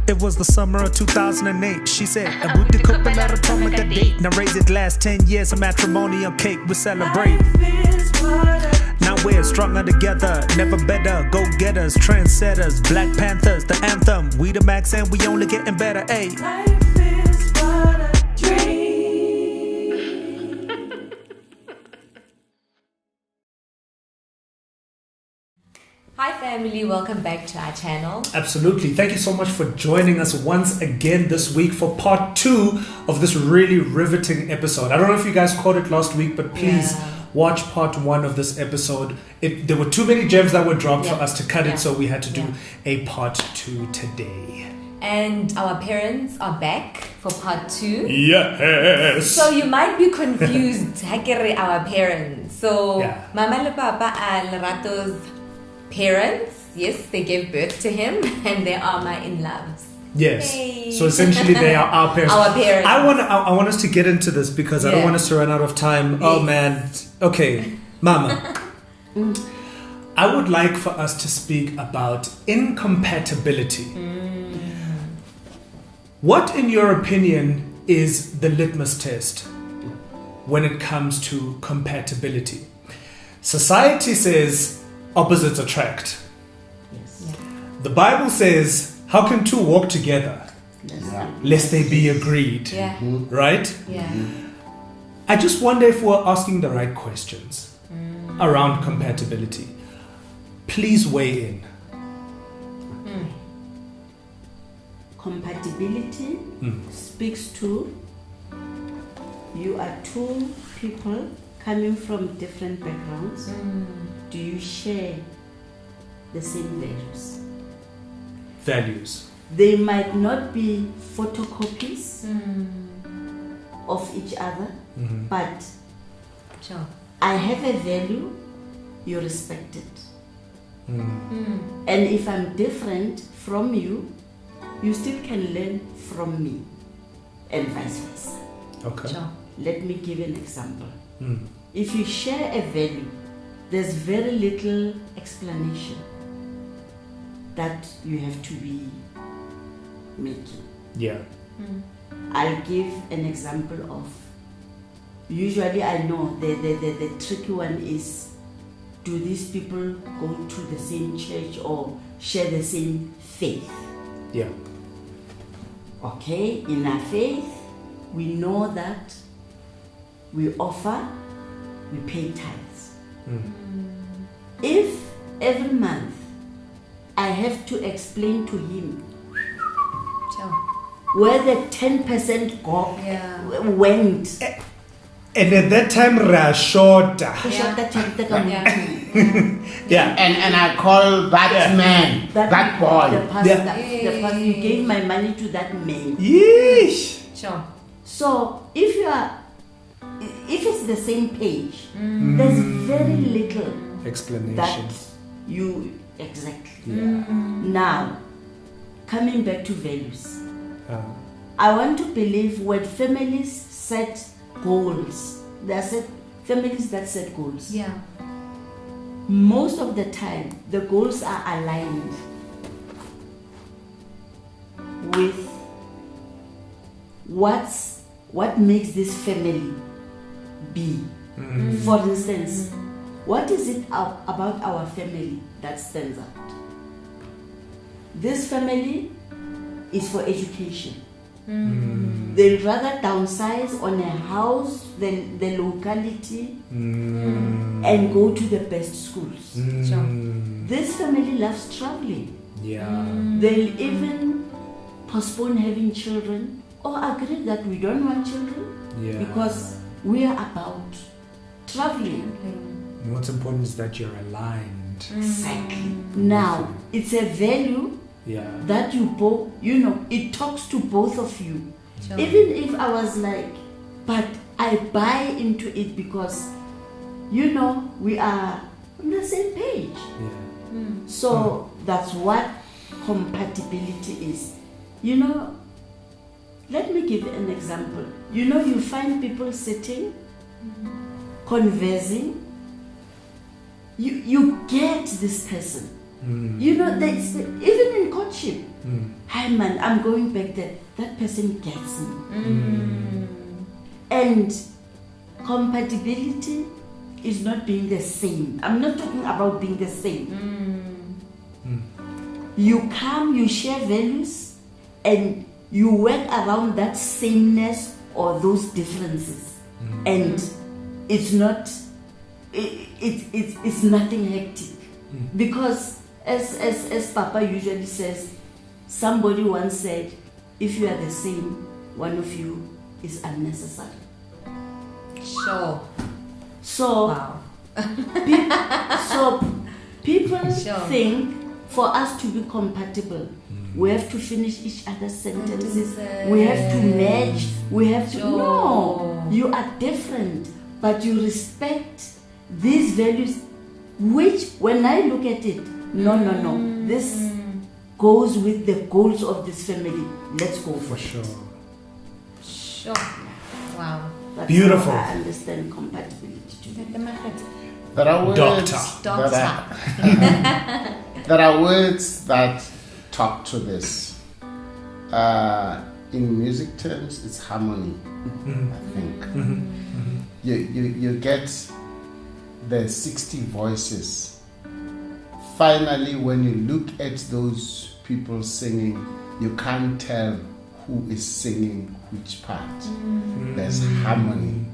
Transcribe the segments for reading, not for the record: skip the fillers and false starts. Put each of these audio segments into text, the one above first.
It was the summer of 2008. She said, a booty couple at a prom with a date. Now raise it last 10 years of matrimonial cake. We celebrate. Now we're stronger together, never better. Go-getters, trendsetters, Black Panthers, the anthem. We the Makhs and we only getting better, ayy. Life is but a dream. Hi family, welcome back to our channel. Absolutely. Thank you so much for joining us once again this week for part 2 of this really riveting episode. I don't know if you guys caught it last week, but please watch part 1 of this episode. There were too many gems that were dropped for us to cut it, so we had to do a part 2 today. And our parents are back for part 2. Yes. So you might be confused, Hakere, our parents. So Mama and Papa are Lerato's parents. Yes, they gave birth to him and they are my in-laws. Yes. Hey. So essentially they are our parents. Our parents. I want us to get into this because I don't want us to run out of time. Oh man. Okay. Mama. I would like for us to speak about incompatibility. What, in your opinion, is the litmus test when it comes to compatibility? Society says opposites attract. Yes. Yeah. The Bible says, how can two walk together lest they be agreed? Yeah. Right? Yeah. I just wonder if we're asking the right questions around compatibility. Please weigh in. Compatibility speaks to you are two people coming from different backgrounds. Do you share the same values? Values. They might not be photocopies of each other, but Sure. I have a value, you respect it. And if I'm different from you, you still can learn from me, and vice versa. Okay. Sure. Let me give you an example. If you share a value, there's very little explanation that you have to be making. Yeah. I'll give an example of, usually I know the tricky one is, do these people go to the same church or share the same faith? Yeah. Okay, in our faith, we know that we offer, we pay tithes. If every month I have to explain to him Sure. where the 10% went, And at that time, Rashota. Yeah. And I call that man, that boy. the pastor, you gave my money to that man. Yeesh. Sure. So if it's the same page, there's very little Explanation. that you exactly. Now, coming back to values, I want to believe when families set goals, there are families that set goals. Yeah. Most of the time, the goals are aligned with what makes this family be. For instance, what is it about our family that stands out? This family is for education. They'd rather downsize on a house than the locality and go to the best schools. Sure. This family loves traveling. Yeah. They'll even postpone having children or agree that we don't want children because we are about traveling. What's important is that you're aligned. Exactly. Now, it's a value that you both, it talks to both of you. Sure. Even if I was like, but I buy into it because, we are on the same page. Yeah. So that's what compatibility is. Let me give an example. You find people sitting, conversing. You get this person. Even in courtship, Hi man, I'm going back there. That person gets me. And compatibility is not being the same. I'm not talking about being the same. You come, you share values, and you work around that sameness or those differences. And it's not, it's nothing hectic. Because as Papa usually says, somebody once said, if you are the same, one of you is unnecessary. Sure. So, Wow. people Sure. think for us to be compatible, we have to finish each other's sentences, Sentences. we have to match, we have to. Sure. No, you are different, but you respect these values, which when I look at it, no, this goes with the goals of this family. Let's go for it. Sure. Wow. That's Beautiful. how I understand compatibility today. There are words Doctor. There are words that talk to this. In music terms, it's harmony. I think you get the 60 voices. Finally, when you look at those people singing, you can't tell who is singing which part. There's harmony.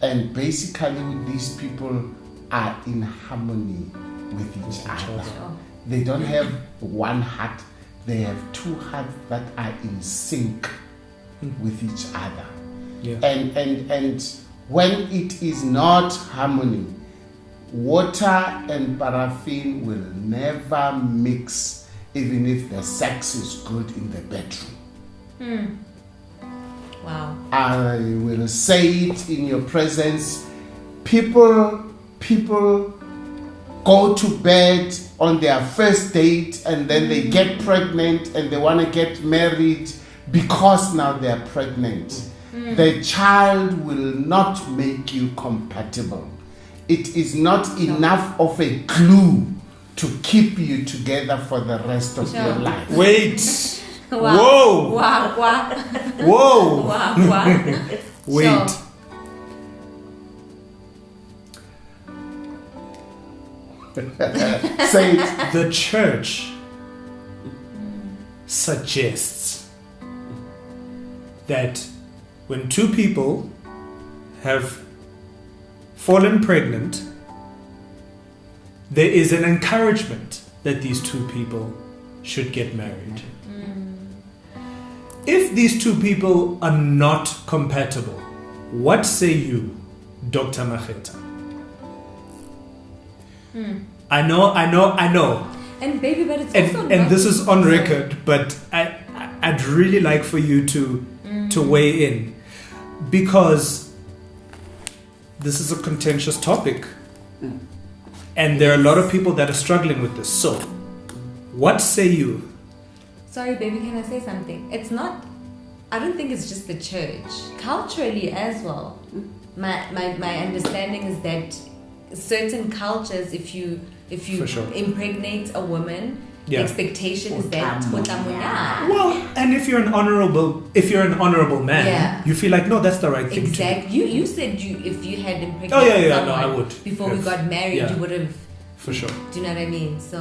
And basically, these people are in harmony with each other. They don't have one heart, they have two hearts that are in sync with each other. Yeah. And when it is not harmony, water and paraffin will never mix, even if the sex is good in the bedroom. Wow. I will say it in your presence. People go to bed on their first date and then they get pregnant and they want to get married because now they're pregnant. The child will not make you compatible. It is not enough of a glue to keep you together for the rest of your life. Wait. Wow. Whoa. Wow. Wow. Whoa. Wow. Wow. Wait. Sure. Say it. The church suggests that when two people have fallen pregnant, there is an encouragement that these two people should get married. If these two people are not compatible, what say you, Dr. Makhetha? I know. And baby, but it's also And not this is on record, but I'd really like for you to weigh in, because this is a contentious topic, and there are a lot of people that are struggling with this. So, what say you? Sorry, baby, can I say something? It's not, I don't think it's just the church. Culturally as well. My understanding is that certain cultures, if you For sure. impregnate a woman, the Yeah. expectation is that Well, and if you're an honorable man, Yeah. you feel like, no, that's the right thing to do. exactly. You said if you had impregnated Oh, yeah, someone no, I would. before we Yes. got married, Yeah. you would have. For sure. Do you know what I mean? So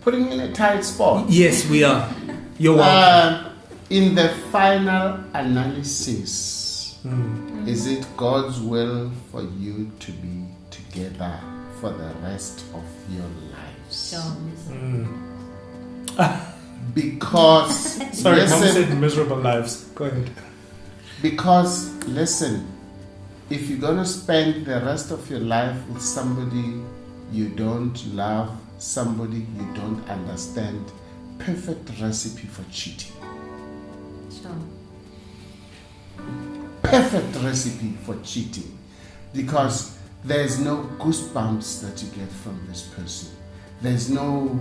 Putting in a tight spot. Yes, we are. You're welcome. In the final analysis, is it God's will for you to be together for the rest of your lives? sure. Because Sorry, Mom listen, said miserable lives. Go ahead. because listen, if you're gonna spend the rest of your life with somebody you don't love, somebody you don't understand, perfect recipe for cheating. Sure. Perfect recipe for cheating, because there's no goosebumps that you get from this person. There's no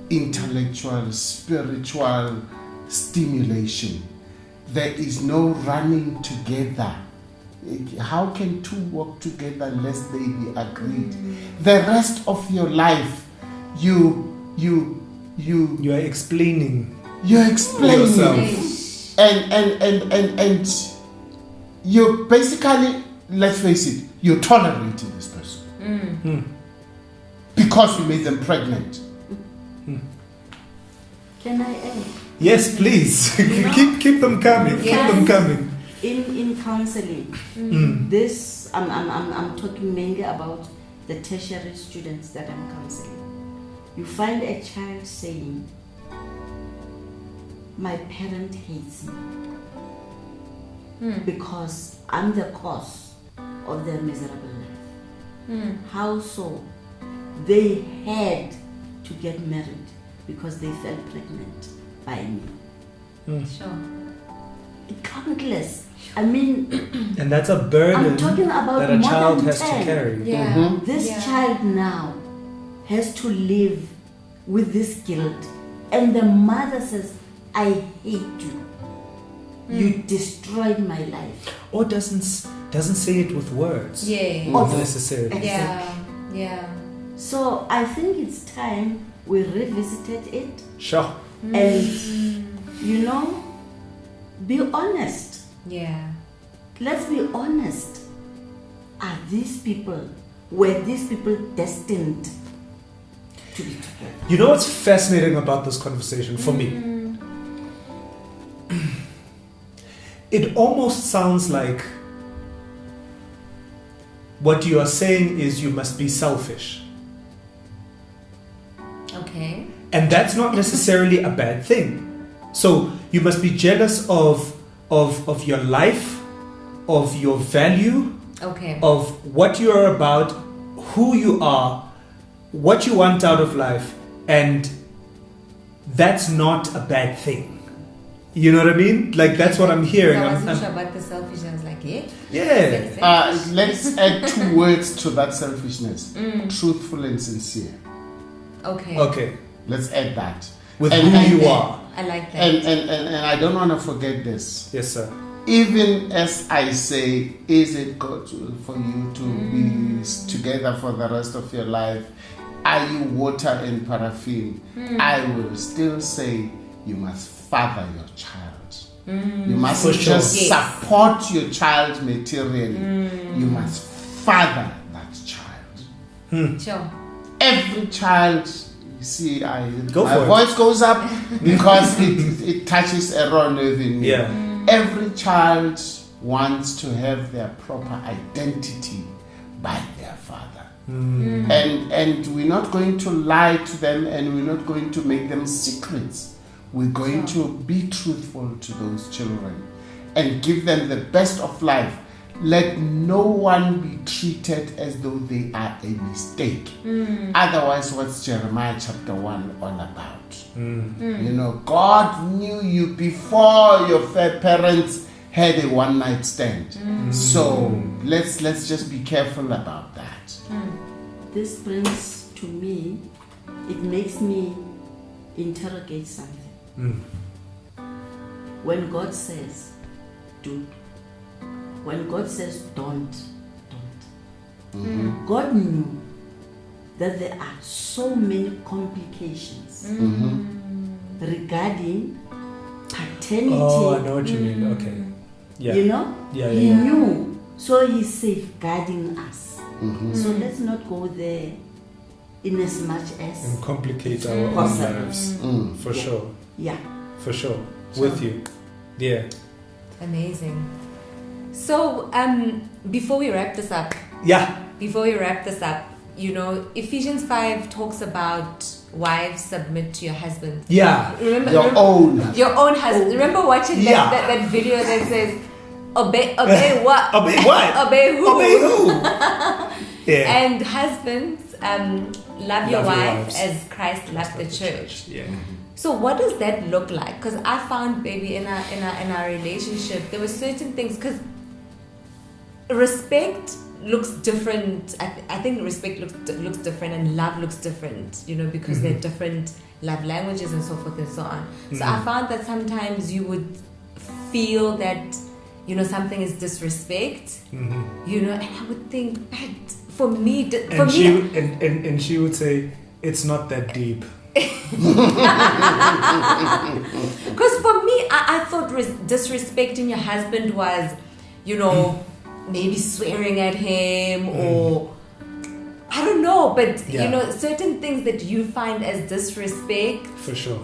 intellectual, spiritual stimulation. There is no running together. How can two walk together unless they be agreed? The rest of your life, you You're explaining yourself. Eish. And you're basically, let's face it, you're tolerating this person because you made them pregnant. Can I add? Yes, please. keep them coming. Keep Yes. them coming. In counselling, this I'm talking mainly about the tertiary students that I'm counseling. You find a child saying, "My parent hates me because I'm the cause of their miserable life." How so? They had to get married because they fell pregnant by me. Sure. Countless. I mean, And that's a burden I'm talking about that a more child than has 10. to carry. Yeah. This Yeah. child now has to live with this guilt, and the mother says, "I hate you. You destroyed my life." Or doesn't say it with words. Yeah. Oh, Necessarily. Yeah. Yeah. So I think it's time we revisited it Sure. and, be honest. Yeah. Let's be honest. Were these people destined to be together? You know what's fascinating about this conversation for me? It almost sounds like what you are saying is you must be selfish. Okay. And that's not necessarily a bad thing. So you must be jealous of your life, of your value, Okay. of what you are about, who you are, what you want out of life, and that's not a bad thing. You know what I mean? Like, that's what I'm hearing. I I'm- wasn't I'm- sure about the selfish. I was like, yeah. yeah. Let's add 2 words to that selfishness: truthful and sincere. Okay. Okay. Let's add that. With And- who and- you are. I like that. And I don't want to forget this. Yes, sir. Even as I say, is it God's will for you to be together for the rest of your life? Are you water and paraffin? I will still say you must father your child. You mustn't For sure. just Yes. support your child materially. You must father that child. Sure. Every child, you see, Go my for it. voice goes up because it touches a raw nerve in me. Yeah. Every child wants to have their proper identity by their father. And we're not going to lie to them, and we're not going to make them secrets. We're going to be truthful to those children and give them the best of life. Let no one be treated as though they are a mistake. Otherwise, what's Jeremiah chapter 1 all about? God knew you before your parents had a one-night stand. So let's just be careful about that. This brings to me, it makes me interrogate something. When God says, do. When God says, don't. God knew that there are so many complications regarding paternity. Oh, I know what you mean. Okay. Yeah. Yeah, He yeah. knew, so He's safeguarding us. So let's not go there in as much as And complicate our own Possible. lives. For Yeah. sure. yeah. For sure. With you. Yeah. Amazing. So, before we wrap this up, Yeah. Ephesians 5 talks about wives submit to your husband. Yeah. Remember Your own. your own husband. Remember watching Yeah. that video that says, obey what? Obey what? Obey who? Obey who? Yeah. And husbands, love your wife wives. as Christ loved the church. Yeah. So what does that look like? Because I found, baby, in our relationship, there were certain things. Because respect looks different. I think respect looks different, and love looks different. Because they're different love languages and so forth and so on. So I found that sometimes you would feel that something is disrespect. And I would think, but for me, And she would say, it's not that deep. Because for me, I thought disrespecting your husband was, maybe swearing at him or I don't know, but certain things that you find as disrespect. For sure.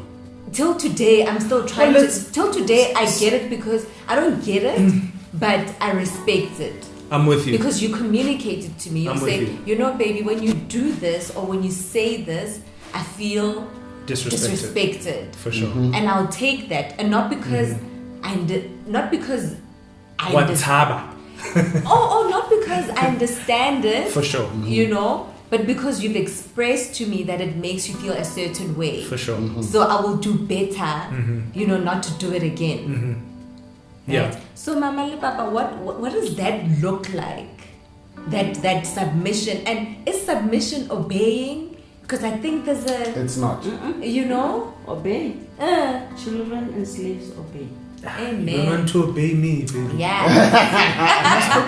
Till today, I'm still trying till today, I get it because I don't get it, but I respect it. I'm with you. Because you communicated to me. You say, baby, when you do this or when you say this, I feel disrespected. For sure. And I'll take that. And not because not because I not because I understand it. For sure. But because you've expressed to me that it makes you feel a certain way. For sure. So I will do better, not to do it again. Yeah. Right? So Mama Le Papa, what does that look like? That submission. And is submission obeying? Because I think there's It's not. Obey. Children and slaves obey. Amen. You want to obey me, baby. Yeah.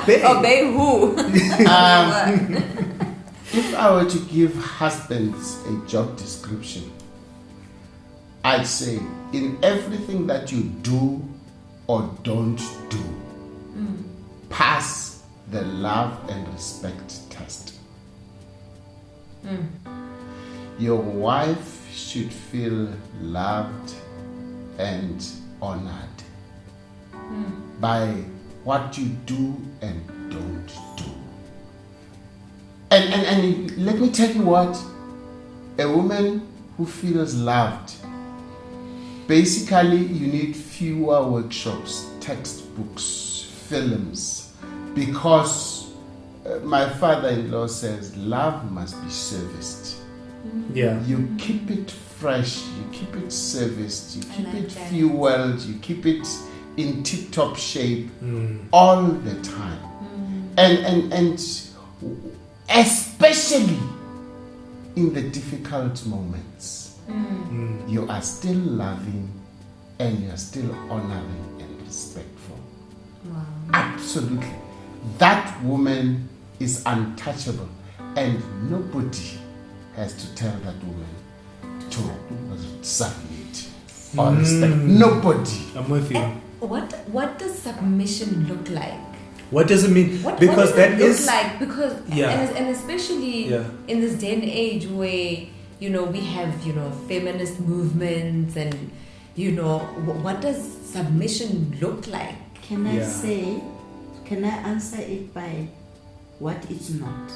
Obey. Obey who? If I were to give husbands a job description, I'd say in everything that you do or don't do, pass the love and respect test. Your wife should feel loved and honored by what you do and don't do. And let me tell you what, a woman who feels loved, basically you need fewer workshops, textbooks, films, because my father-in-law says love must be serviced. Yeah. You keep it fresh, you keep it serviced, you keep it that. fueled, you keep it in tip-top shape all the time. And especially in the difficult moments, you are still loving and you are still honoring and respectful. Wow. Absolutely. That woman is untouchable, and nobody has to tell that woman to submit or respect. Nobody. I'm with you. What does submission look like? What does it mean? What Because does it that look is like? Because Yeah. and especially in this day and age where we have feminist movements and what does submission look like? Can I answer it by what it's not?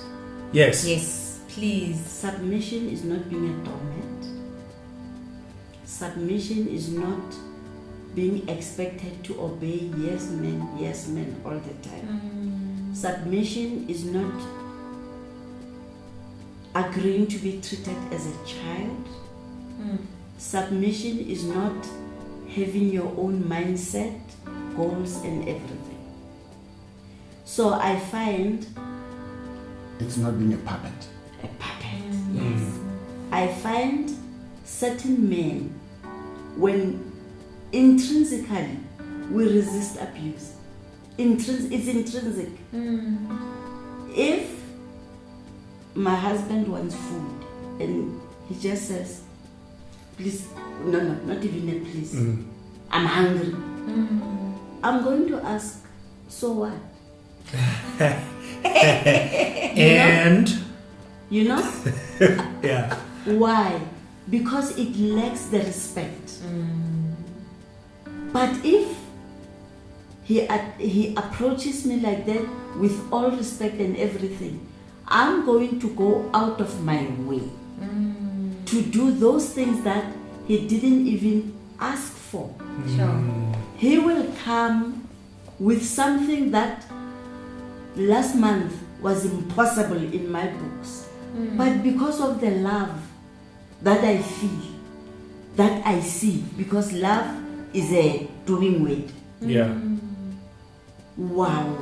Yes. Yes, please. Submission is not being a doormat. Submission is not being expected to obey yes men all the time. Submission is not agreeing to be treated as a child. Submission is not having your own mindset, goals and everything. So I find It's not being a puppet. a puppet. Yes. I find certain men, when intrinsically we resist abuse. It's intrinsic. If my husband wants food and he just says, please, no, not even a please, I'm hungry. I'm going to ask, so what? And yeah. Why? Because it lacks the respect. But if he approaches me like that with all respect and everything, I'm going to go out of my way to do those things that he didn't even ask for. Sure. He will come with something that last month was impossible in my books. But because of the love that I feel, that I see, because love is a doing weight. Yeah. Wow.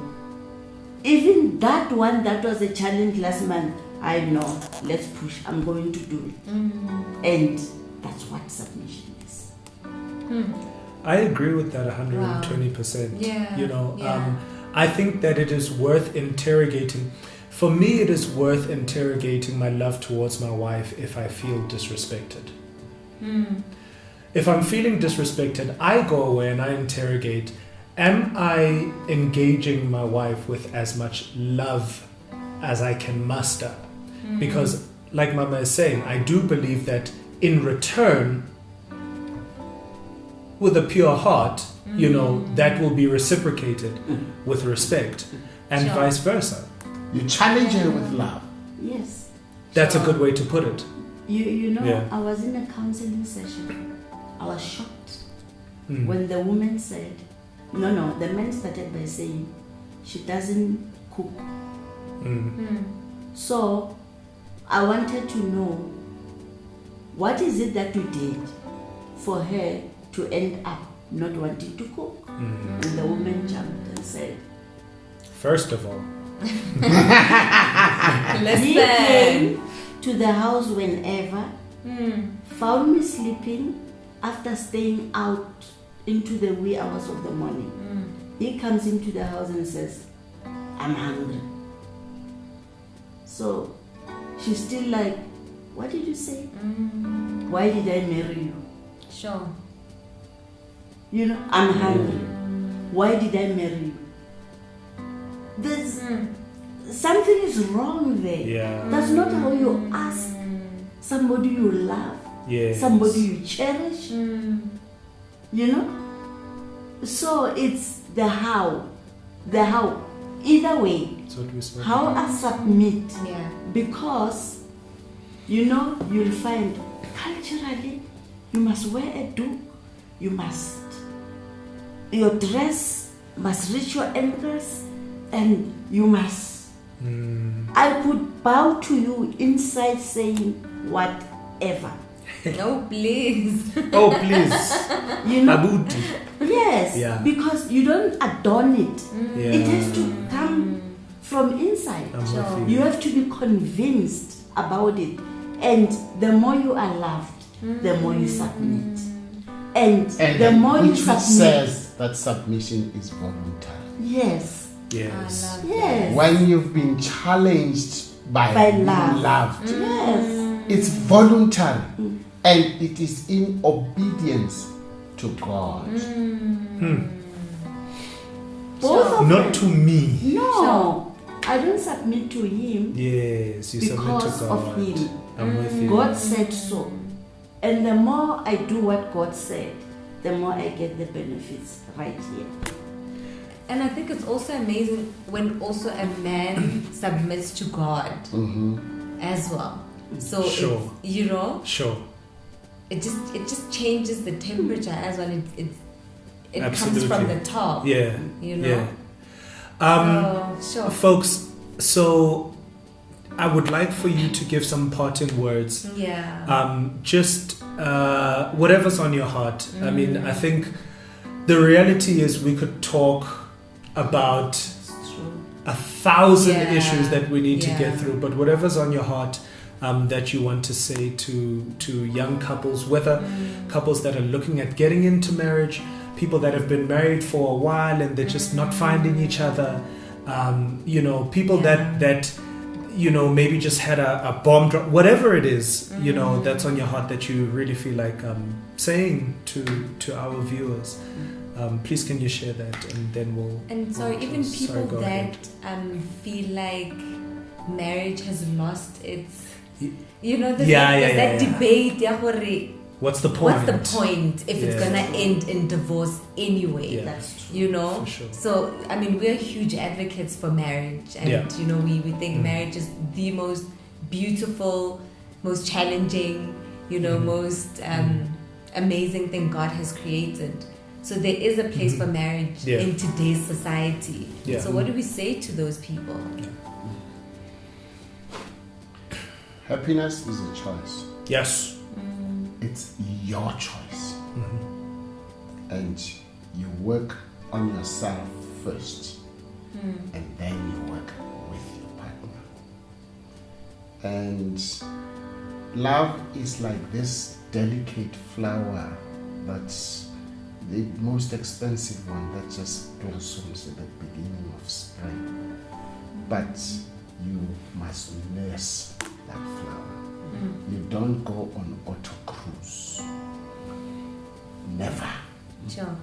Even that one that was a challenge last month, I know, let's push, I'm going to do it. And that's what submission is. I agree with that 120%. Yeah. I think that it is worth interrogating. For me, it is worth interrogating my love towards my wife if I feel disrespected. If I'm feeling disrespected, I go away and I interrogate, am I engaging my wife with as much love as I can muster? Because, like Mama is saying, I do believe that in return, with a pure heart, that will be reciprocated with respect, and Sure. vice versa. You challenge her with love. Yes. That's a good way to put it. You know, Yeah. I was in a counseling session. I was shocked Mm. when the woman said, no, the man started by saying, she doesn't cook. Mm. So I wanted to know, what is it that you did for her to end up not wanting to cook? Mm. And the woman jumped and said, First of all, he Listen. came to the house whenever, found me sleeping after staying out into the wee hours of the morning. He comes into the house and says, I'm hungry. So she's still like, what did you say? Why did I marry you? Sure. You know, I'm hungry. Why did I marry you? There's something is wrong there. yeah, That's not how you ask somebody you love, yes. somebody you cherish. You know? So it's the how. The how. Either way, That's what we spoke how about. I submit. Yeah. Because, you'll find culturally, you must wear a duke. Your dress must reach your ankles, and you must. I could bow to you inside saying whatever. No, please. Oh, please. You know? Abuti. Yes. Yeah. Because you don't adorn it. Yeah. It has to come from inside. I'm Sure. with You you. have to be convinced about it. And the more you are loved, the more you submit. And the more you which submit. says that submission is voluntary. Yes. Yes. I love Yes. When you've been challenged by being love. loved, Yes. it's voluntary and it is in obedience to God. Both of Not them. to me. No. I don't submit to him Yes, you submit because to God. of him. I'm with you. God said so. And the more I do what God said, the more I get the benefits right here. And I think it's also amazing when also a man submits to God as well. So Sure. it's, Sure. it just changes the temperature as well. It comes Absolutely. from the top. Yeah. You know. Yeah. So, sure. Folks, so I would like for you to give some parting words. Yeah. Just whatever's on your heart. I mean, I think the reality is we could talk about It's true. 1,000 Yeah. issues that we need to Yeah. get through, but whatever's on your heart that you want to say to young couples, whether couples that are looking at getting into marriage, people that have been married for a while and they're just not finding each other, people that maybe just had a bomb drop, whatever it is, that's on your heart that you really feel like saying to our viewers. Please can you share that, and then we'll. And so even Sorry, people go that ahead. feel like marriage has lost its, Y- there's Yeah, that, yeah, there's yeah, that yeah. debate. Yeah, hore, What's the point? what's the point if it's Yeah. gonna end in divorce anyway? Yeah. That's true. For sure. So I mean, we're huge advocates for marriage, and Yeah. we think marriage is the most beautiful, most challenging, most amazing thing God has created. So there is a place for marriage Yeah. in today's society. Yeah. So what do we say to those people? Happiness is a choice. Yes. It's your choice. And you work on yourself first. And then you work with your partner. And love is like this delicate flower that's the most expensive one that just blossoms at the beginning of spring. But you must nurse that flower. you don't go on auto cruise. Never. Sure.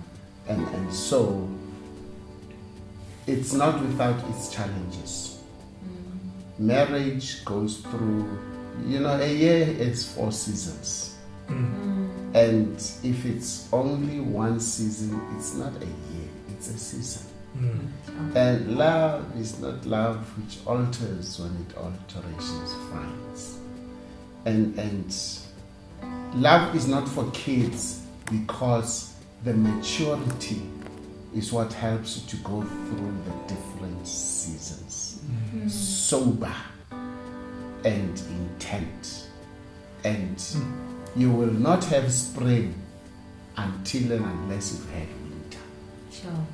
And so it's not without its challenges. Marriage goes through, a year is 4 seasons. And if it's only one season, it's not a year, it's a season. And love is not love which alters when it alterations finds. And love is not for kids, because the maturity is what helps you to go through the different seasons. Sober and intent. And you will not have spring until and unless you've had winter. Sure.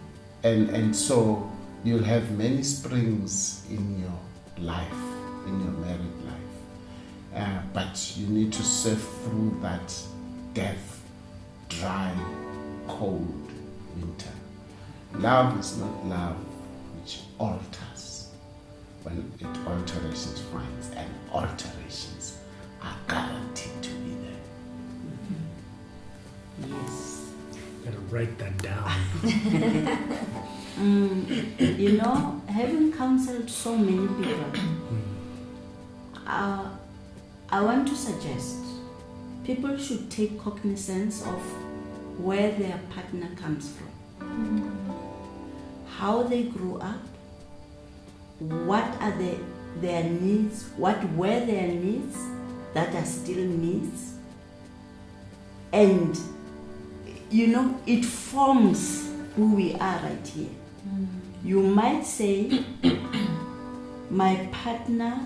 And so you'll have many springs in your life, in your married life. But you need to surf through that death, dry, cold winter. Love is not love which alters when it alterations finds, and alterations are guaranteed to be there. Yes. Gotta write that down. Having counseled so many people, I want to suggest people should take cognizance of where their partner comes from, how they grew up, what are their needs, what were their needs that are still needs, and it forms who we are right here. You might say, my partner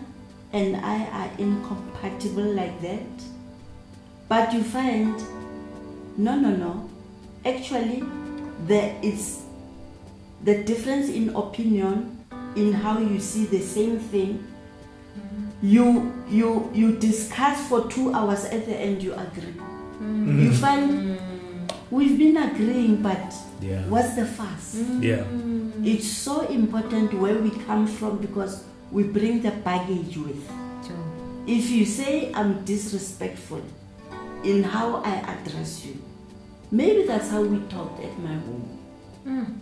and I are incompatible like that, but you find, no. Actually, there is the difference in opinion in how you see the same thing. You discuss for 2 hours, at the end you agree. You find we've been agreeing, but what's the fuss? It's so important where we come from, because we bring the baggage with. Sure. If you say I'm disrespectful in how I address you, maybe that's how we talked at my home.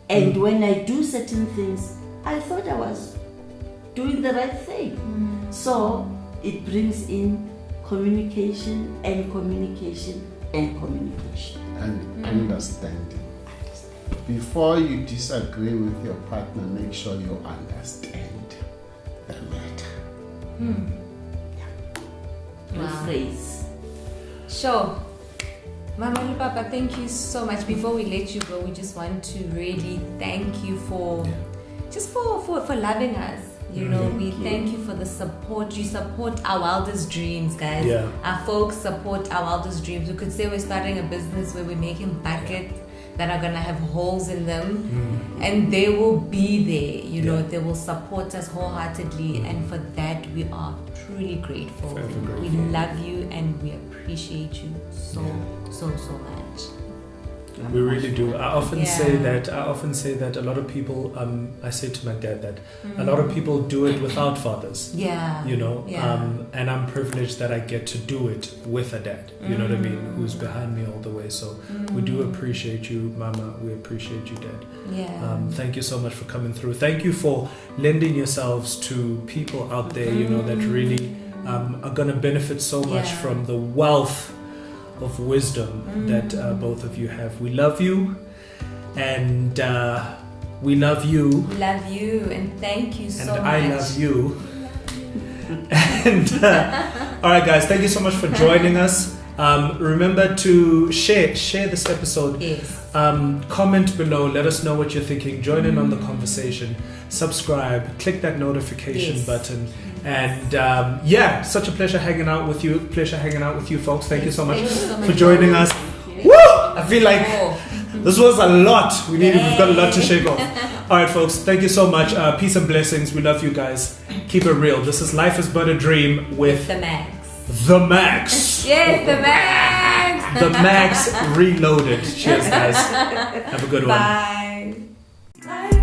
And when I do certain things, I thought I was doing the right thing. So it brings in communication and communication and communication. And understanding. Before you disagree with your partner, make sure you understand the matter. Rephrase. Sure. Mama and Papa, thank you so much. Before we let you go, we just want to really thank you for loving us. We thank you for the support. You support our wildest dreams, guys. Yeah. Our folks support our wildest dreams. We could say we're starting a business where we're making buckets that are gonna have holes in them, and they will be there. They will support us wholeheartedly, and for that we are truly grateful. Forever grateful. We love you and we appreciate you so much. We really do. I often say Yeah. that a lot of people, I say to my dad that a lot of people do it without fathers. Yeah. And I'm privileged that I get to do it with a dad, you know what I mean, who's behind me all the way. So we do appreciate you, Mama. We appreciate you, Dad. Yeah. Thank you so much for coming through. Thank you for lending yourselves to people out there, that really are going to benefit so much from the wealth of wisdom that both of you have. We love you, and we love you. Love you, and thank you so much. And I love you. And all right, guys, thank you so much for joining us. Remember to share this episode. Yes. Comment below. Let us know what you're thinking. Join in on the conversation. Subscribe. Click that notification button. And such a pleasure hanging out with you. Folks. Thank you so much for joining us. Woo! I feel like this was a lot. We've got a lot to shake off. All right, folks. Thank you so much. Peace and blessings. We love you guys. Keep it real. This is Life is But a Dream with the Max. The Max. Yes, the Max. The Max Reloaded. Cheers, guys. Have a good one. Bye. Life